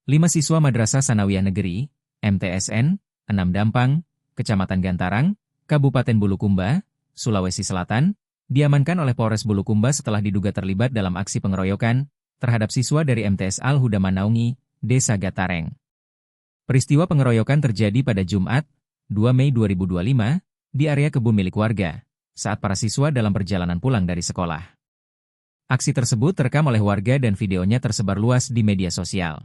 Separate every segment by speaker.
Speaker 1: 5 siswa Madrasah Sanawiyah Negeri, MTSN, 6 Dampang, Kecamatan Gantarang, Kabupaten Bulukumba, Sulawesi Selatan, diamankan oleh Polres Bulukumba setelah diduga terlibat dalam aksi pengeroyokan terhadap siswa dari MTS Al-Huda Manaungi, Desa Gatareng. Peristiwa pengeroyokan terjadi pada Jumat, 2 Mei 2025, di area kebun milik warga, saat para siswa dalam perjalanan pulang dari sekolah. Aksi tersebut terekam oleh warga dan videonya tersebar luas di media sosial.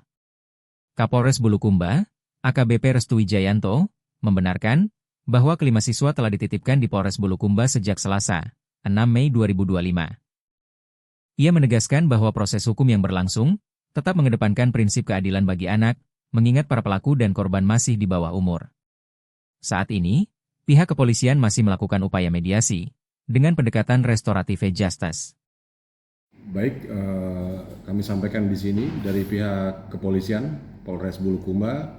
Speaker 1: Kapolres Bulukumba, AKBP Restu Wijayanto, membenarkan bahwa kelima siswa telah dititipkan di Polres Bulukumba sejak Selasa, 6 Mei 2025. Ia menegaskan bahwa proses hukum yang berlangsung tetap mengedepankan prinsip keadilan bagi anak, mengingat para pelaku dan korban masih di bawah umur. Saat ini, pihak kepolisian masih melakukan upaya mediasi dengan pendekatan restoratif justice.
Speaker 2: Baik, kami sampaikan di sini dari pihak kepolisian Polres Bulukumba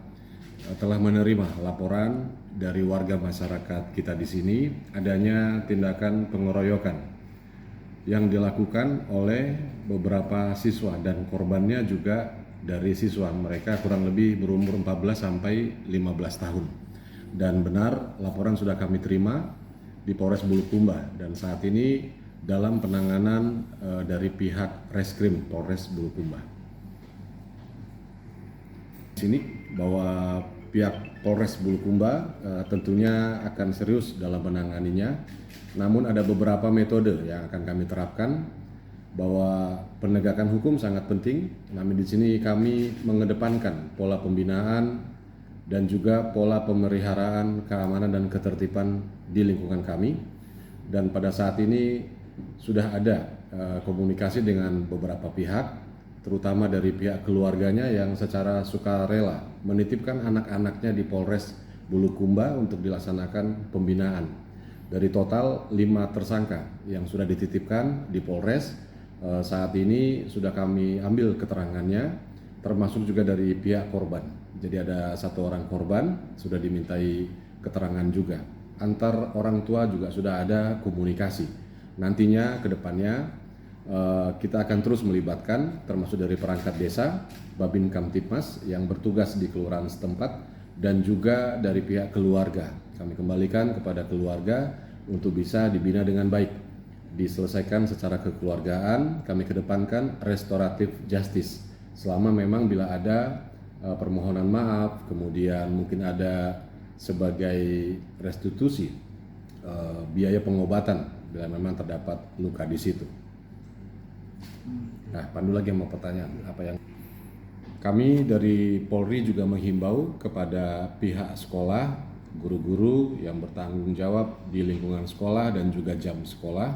Speaker 2: telah menerima laporan dari warga masyarakat kita di sini adanya tindakan pengeroyokan yang dilakukan oleh beberapa siswa dan korbannya juga dari siswa. Mereka kurang lebih berumur 14 sampai 15 tahun. Dan benar, laporan sudah kami terima di Polres Bulukumba dan saat ini dalam penanganan dari pihak Reskrim Polres Bulukumba. Di sini bahwa pihak Polres Bulukumba tentunya akan serius dalam menanganinya. Namun ada beberapa metode yang akan kami terapkan bahwa penegakan hukum sangat penting. Namun di sini kami mengedepankan pola pembinaan dan juga pola pemeliharaan keamanan dan ketertiban di lingkungan kami. Dan pada saat ini sudah ada komunikasi dengan beberapa pihak, terutama dari pihak keluarganya yang secara sukarela menitipkan anak-anaknya di Polres Bulukumba untuk dilaksanakan pembinaan. Dari total 5 tersangka yang sudah dititipkan di Polres, saat ini sudah kami ambil keterangannya, termasuk juga dari pihak korban. Jadi ada 1 orang korban sudah dimintai keterangan juga. Antar orang tua juga sudah ada komunikasi. Nantinya ke depannya kita akan terus melibatkan termasuk dari perangkat desa, Babin Kamtipmas yang bertugas di kelurahan setempat dan juga dari pihak keluarga. Kami kembalikan kepada keluarga untuk bisa dibina dengan baik, diselesaikan secara kekeluargaan. Kami kedepankan restoratif justice selama memang bila ada permohonan maaf, kemudian mungkin ada sebagai restitusi biaya pengobatan bila memang terdapat luka di situ. Nah, Pandu lagi yang mau pertanyaan apa yang kami dari Polri juga menghimbau kepada pihak sekolah, guru-guru yang bertanggung jawab di lingkungan sekolah dan juga jam sekolah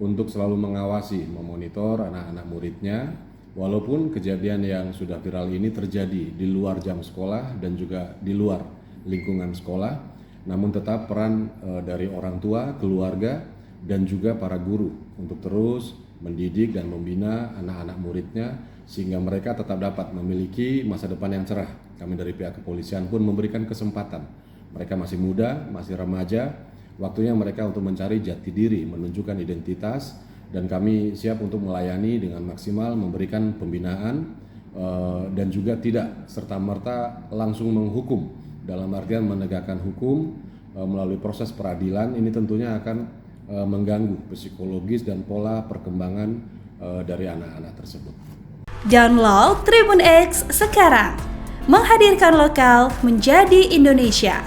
Speaker 2: untuk selalu mengawasi, memonitor anak-anak muridnya walaupun kejadian yang sudah viral ini terjadi di luar jam sekolah dan juga di luar lingkungan sekolah, namun tetap peran dari orang tua, keluarga dan juga para guru untuk terus mendidik dan membina anak-anak muridnya sehingga mereka tetap dapat memiliki masa depan yang cerah. Kami dari pihak kepolisian pun memberikan kesempatan. Mereka masih muda, masih remaja, waktunya mereka untuk mencari jati diri, menunjukkan identitas, dan kami siap untuk melayani dengan maksimal, memberikan pembinaan dan juga tidak serta-merta langsung menghukum. Dalam artian menegakkan hukum melalui proses peradilan ini tentunya akan mengganggu psikologis dan pola perkembangan dari anak-anak tersebut.
Speaker 3: Download Tribun X sekarang, menghadirkan lokal menjadi Indonesia.